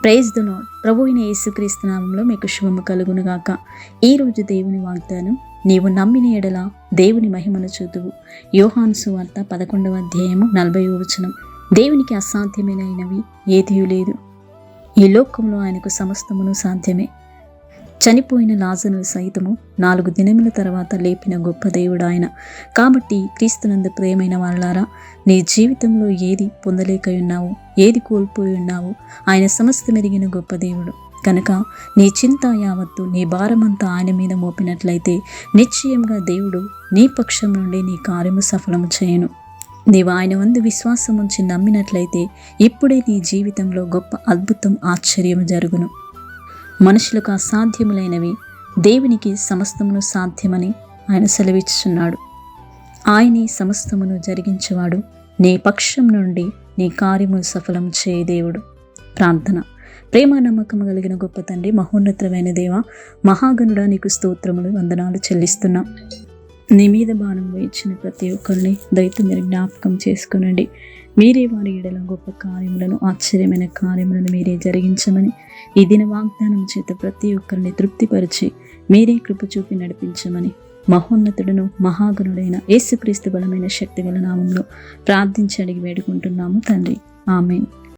Praise the lord. ప్రభు అయిన యేసుక్రీస్తు నామములో మీకు శుభము కలుగునుగాక. ఈరోజు దేవుని వాగ్దానం, నీవు నమ్మిన ఎడల దేవుని మహిమను చూతువు. యోహాను సువార్త 11వ అధ్యాయము 40వ వచనం. దేవునికి అసాధ్యమైనవి ఏదియూ లేదు. ఈ లోకంలో ఆయనకు సమస్తమును సాధ్యమే. చనిపోయిన లాజరును సైతము 4 దినముల తర్వాత లేపిన గొప్ప దేవుడు ఆయన. కాబట్టి క్రీస్తునందు ప్రియమైన వాళ్ళారా, నీ జీవితంలో ఏది పొందలేక ఉన్నావు, ఏది కోల్పోయి ఉన్నావు, ఆయన సమస్తమెరిగిన గొప్ప దేవుడు కనుక నీ చింత యావత్తు, నీ భారమంతా ఆయన మీద మోపినట్లయితే నిశ్చయంగా దేవుడు నీ పక్షం నుండి నీ కార్యము సఫలము చేయను. నీవు ఆయన వందు విశ్వాసం ఉంచి నమ్మినట్లయితే ఇప్పుడే నీ జీవితంలో గొప్ప అద్భుతం, ఆశ్చర్యం జరుగును. మనుషులకు అసాధ్యములైనవి దేవునికి సమస్తమును సాధ్యమని ఆయన సెలవిచ్చుచున్నాడు. ఆయనే సమస్తమును జరిగించేవాడు. నీ పక్షం నుండి నీ కార్యములు సఫలం చేయ దేవుడు. ప్రార్థన. ప్రేమ నమ్మకం కలిగిన గొప్ప తండ్రి, మహోన్నతమైన దేవ, మహాగణుడా, నీకు స్తోత్రములు, వందనాలు చెల్లిస్తున్నాం. నీ మీద బాణం వేయించిన ప్రతి ఒక్కరిని దయతో మీరు జ్ఞాపకం చేసుకునండి. మీరే వారి ఎడల గొప్ప కార్యములను, ఆశ్చర్యమైన కార్యములను మీరే జరిగించమని ఈ దిన వాగ్దానం చేత ప్రతి ఒక్కరిని తృప్తిపరిచి మీరే కృప చూపి నడిపించమని మహోన్నతుడును మహాగణుడైన యేసుక్రీస్తు బలమైన శక్తిగల నామంలో ప్రార్థించి అడిగి వేడుకుంటున్నాము తండ్రి. ఆమేన్.